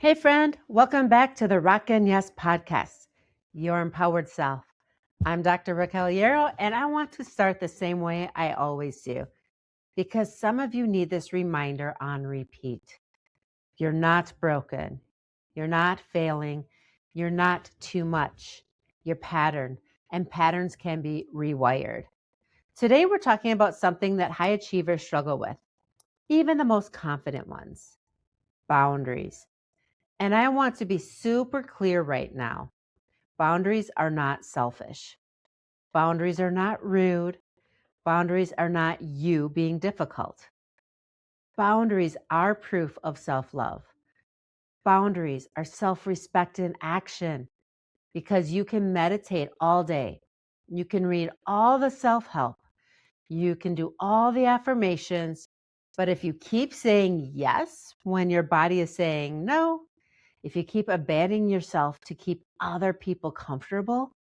Hey, friend, welcome back to the Rock and Yes podcast, your empowered self. I'm Dr. Raquel Yarroch, and I want to start the same way I always do because some of you need this reminder on repeat. You're not broken. You're not failing. You're not too much. You're patterned, and patterns can be rewired. Today, we're talking about something that high achievers struggle with, even the most confident ones: boundaries. And I want to be super clear right now. Boundaries are not selfish. Boundaries are not rude. Boundaries are not you being difficult. Boundaries are proof of self-love. Boundaries are self-respect in action because you can meditate all day. You can read all the self-help. You can do all the affirmations. But if you keep saying yes when your body is saying no, if you keep abandoning yourself to keep other people comfortable,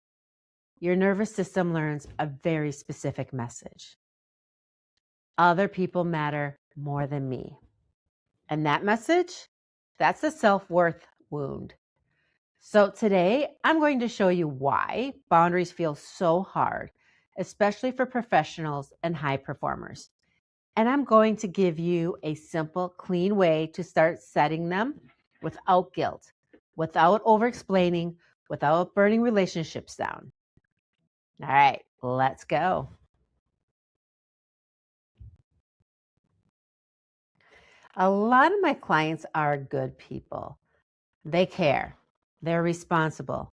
your nervous system learns a very specific message. Other people matter more than me. And that message, that's a self-worth wound. So today, I'm going to show you why boundaries feel so hard, especially for professionals and high performers. And I'm going to give you a simple, clean way to start setting them without guilt, without over-explaining, without burning relationships down. All right, let's go. A lot of my clients are good people. They care. They're responsible.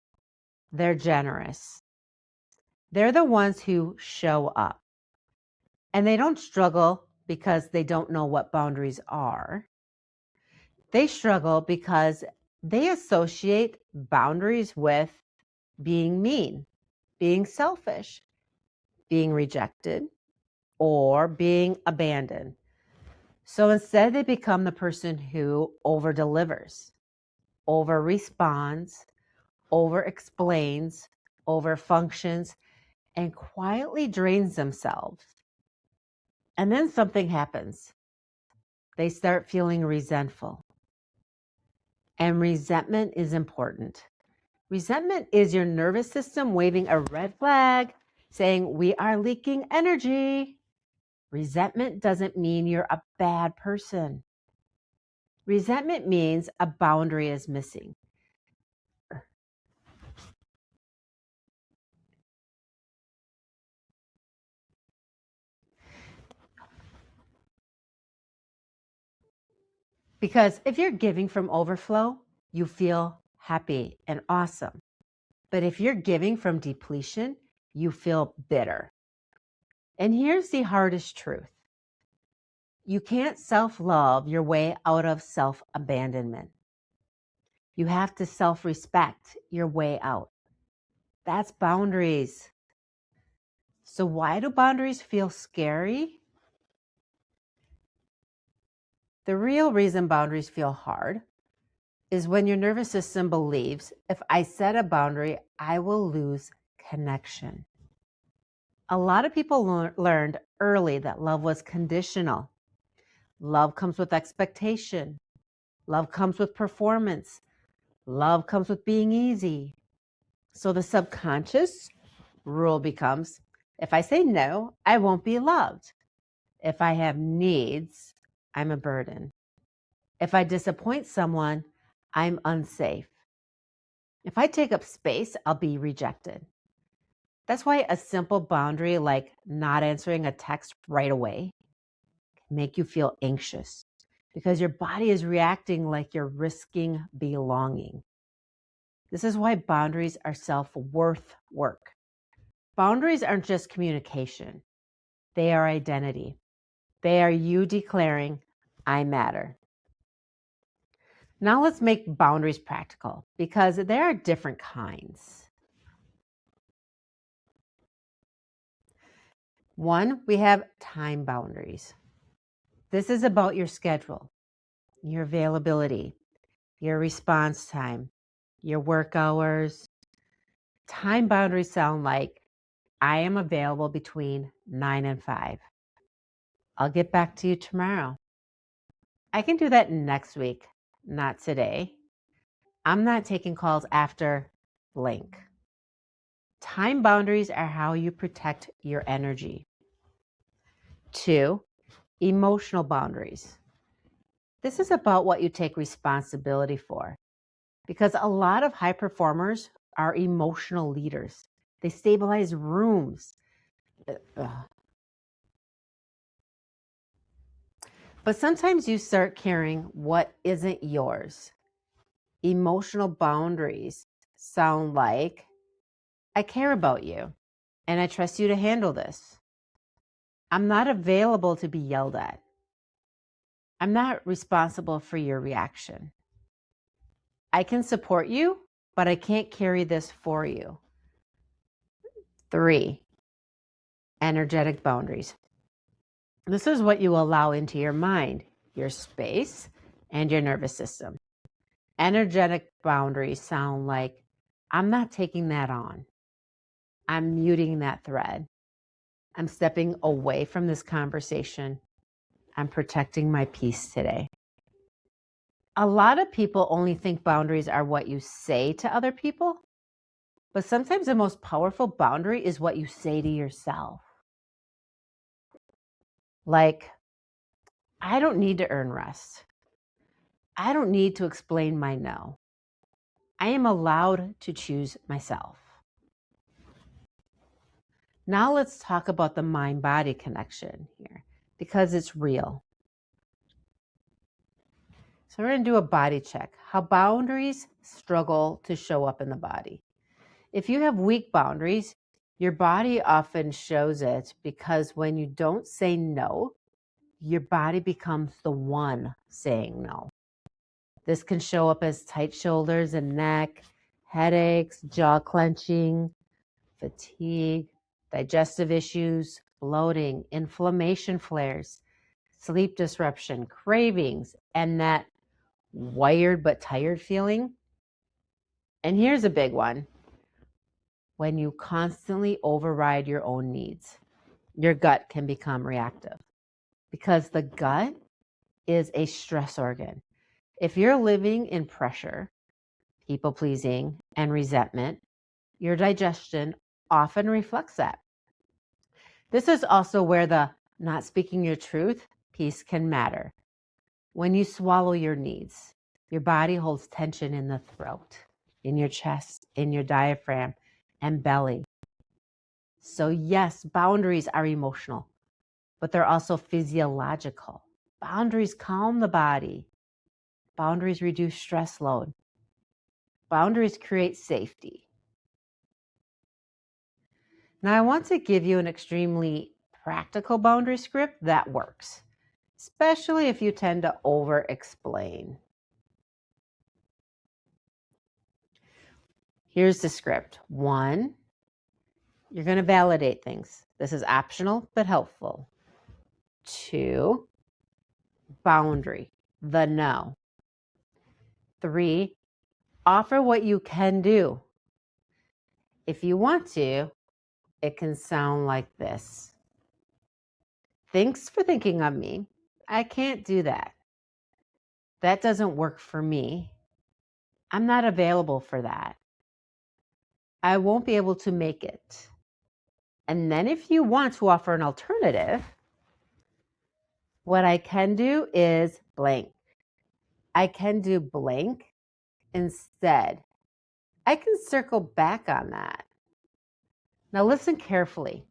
They're generous. They're the ones who show up. And they don't struggle because they don't know what boundaries are. They struggle because they associate boundaries with being mean, being selfish, being rejected, or being abandoned. So instead, they become the person who over delivers, over responds, over explains, over functions, and quietly drains themselves. And then something happens. They start feeling resentful. And resentment is important. Resentment is your nervous system waving a red flag saying, we are leaking energy. Resentment doesn't mean you're a bad person. Resentment means a boundary is missing. Because if you're giving from overflow, you feel happy and awesome. But if you're giving from depletion, you feel bitter. And here's the hardest truth. You can't self-love your way out of self-abandonment. You have to self-respect your way out. That's boundaries. So why do boundaries feel scary? The real reason boundaries feel hard is when your nervous system believes if I set a boundary, I will lose connection. A lot of people learned early that love was conditional. Love comes with expectation. Love comes with performance. Love comes with being easy. So the subconscious rule becomes, if I say no, I won't be loved. If I have needs, I'm a burden. If I disappoint someone, I'm unsafe. If I take up space, I'll be rejected. That's why a simple boundary like not answering a text right away can make you feel anxious because your body is reacting like you're risking belonging. This is why boundaries are self-worth work. Boundaries aren't just communication. They are identity. They are you declaring, I matter. Now let's make boundaries practical because there are different kinds. One, we have time boundaries. This is about your schedule, your availability, your response time, your work hours. Time boundaries sound like I am available between 9 and 5. I'll get back to you tomorrow. I can do that next week, not today. I'm not taking calls after blank. Time boundaries are how you protect your energy. 2, emotional boundaries. This is about what you take responsibility for, because a lot of high performers are emotional leaders. They stabilize rooms. Ugh. But sometimes you start carrying what isn't yours. Emotional boundaries sound like, I care about you and I trust you to handle this. I'm not available to be yelled at. I'm not responsible for your reaction. I can support you, but I can't carry this for you. 3, energetic boundaries. This is what you allow into your mind, your space, and your nervous system. Energetic boundaries sound like, I'm not taking that on. I'm muting that thread. I'm stepping away from this conversation. I'm protecting my peace today. A lot of people only think boundaries are what you say to other people, but sometimes the most powerful boundary is what you say to yourself. Like, I don't need to earn rest. I don't need to explain my no. I am allowed to choose myself. Now let's talk about the mind-body connection here, because it's real. So we're going to do a body check, how boundaries struggle to show up in the body. If you have weak boundaries, your body often shows it, because when you don't say no, your body becomes the one saying no. This can show up as tight shoulders and neck, headaches, jaw clenching, fatigue, digestive issues, bloating, inflammation flares, sleep disruption, cravings, and that wired but tired feeling. And here's a big one. When you constantly override your own needs, your gut can become reactive, because the gut is a stress organ. If you're living in pressure, people pleasing, and resentment, your digestion often reflects that. This is also where the not speaking your truth piece can matter. When you swallow your needs, your body holds tension in the throat, in your chest, in your diaphragm, and belly. So yes, boundaries are emotional, but they're also physiological. Boundaries calm the body. Boundaries reduce stress load. Boundaries create safety. Now, I want to give you an extremely practical boundary script that works, especially if you tend to over-explain. Here's the script. 1, you're going to validate things. This is optional but helpful. 2, boundary, the no. 3, offer what you can do. If you want to, it can sound like this. Thanks for thinking of me. I can't do that. That doesn't work for me. I'm not available for that. I won't be able to make it. And then if you want to offer an alternative, what I can do is blank. I can do blank instead. I can circle back on that. Now listen carefully.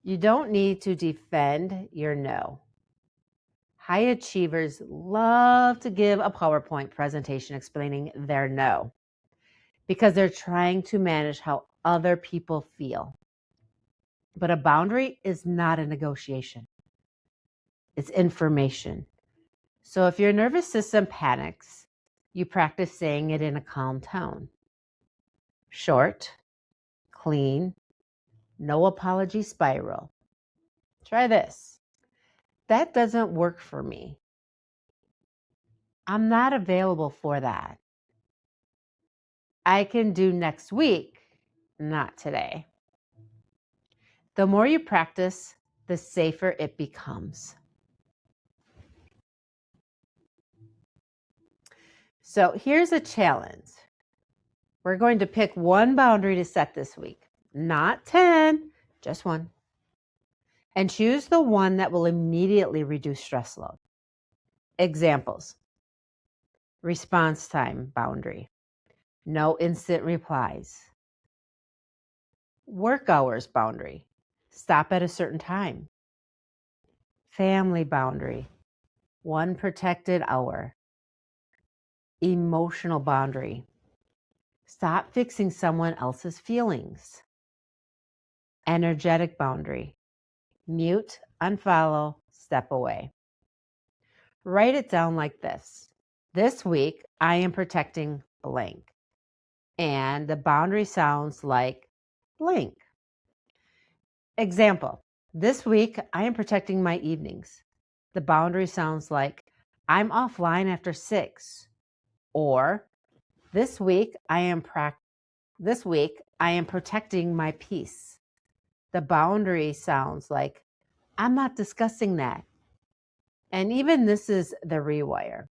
You don't need to defend your no. High achievers love to give a PowerPoint presentation explaining their no, because they're trying to manage how other people feel. But a boundary is not a negotiation. It's information. So if your nervous system panics, you practice saying it in a calm tone. Short, clean, no apology spiral. Try this. That doesn't work for me. I'm not available for that. I can do next week, not today. The more you practice, the safer it becomes. So here's a challenge. We're going to pick one boundary to set this week, not 10, just one. And choose the one that will immediately reduce stress load. Examples: response time boundary, no instant replies. Work hours boundary, stop at a certain time. Family boundary, one protected hour. Emotional boundary, stop fixing someone else's feelings. Energetic boundary, mute, unfollow, step away. Write it down like this. This week, I am protecting blank. And the boundary sounds like blank. Example: this week, I am protecting my evenings. The boundary sounds like I'm offline after 6. Or this week, I am protecting my peace. The boundary sounds like I'm not discussing that. And even this is the rewire.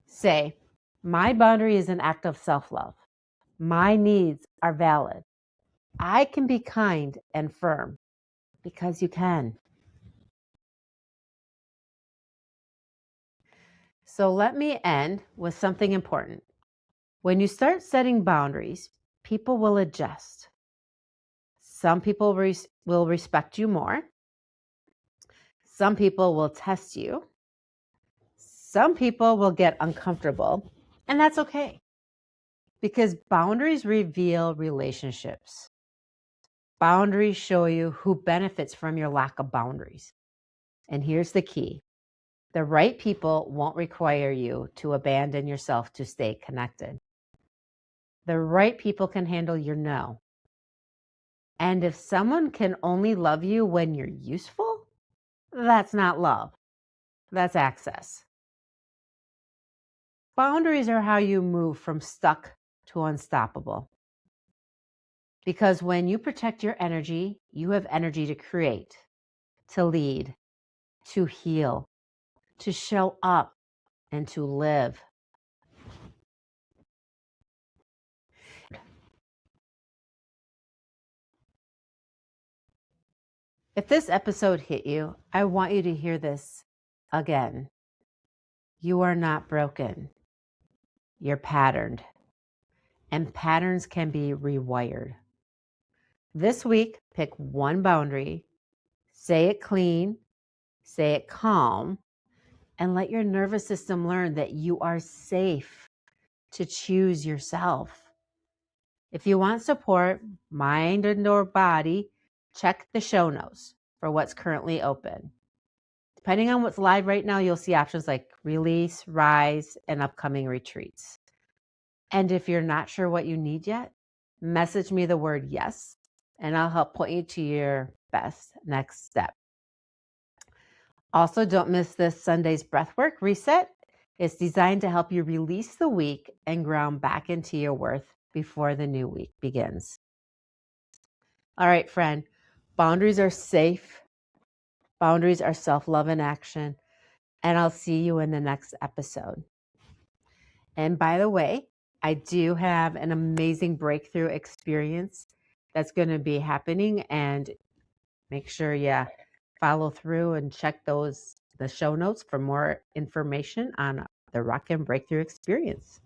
Say, my boundary is an act of self-love. My needs are valid. I can be kind and firm because you can. So let me end with something important. When you start setting boundaries, people will adjust. Some people will respect you more. Some people will test you. Some people will get uncomfortable, and that's okay. Because boundaries reveal relationships. Boundaries show you who benefits from your lack of boundaries. And here's the key. The right people won't require you to abandon yourself to stay connected. The right people can handle your no. And if someone can only love you when you're useful, that's not love. That's access. Boundaries are how you move from stuck to unstoppable. Because when you protect your energy, you have energy to create, to lead, to heal, to show up, and to live. If this episode hit you, I want you to hear this again. You are not broken. You're patterned. And patterns can be rewired. This week, pick one boundary, say it clean, say it calm, and let your nervous system learn that you are safe to choose yourself. If you want support, mind and or body, check the show notes for what's currently open. Depending on what's live right now, you'll see options like release, rise, and upcoming retreats. And if you're not sure what you need yet, message me the word yes, and I'll help point you to your best next step. Also, don't miss this Sunday's Breathwork Reset. It's designed to help you release the week and ground back into your worth before the new week begins. All right, friend, boundaries are safe. Boundaries are self-love in action. And I'll see you in the next episode. And by the way, I do have an amazing breakthrough experience that's going to be happening, and make sure you follow through and check the show notes for more information on the Rock and Breakthrough experience.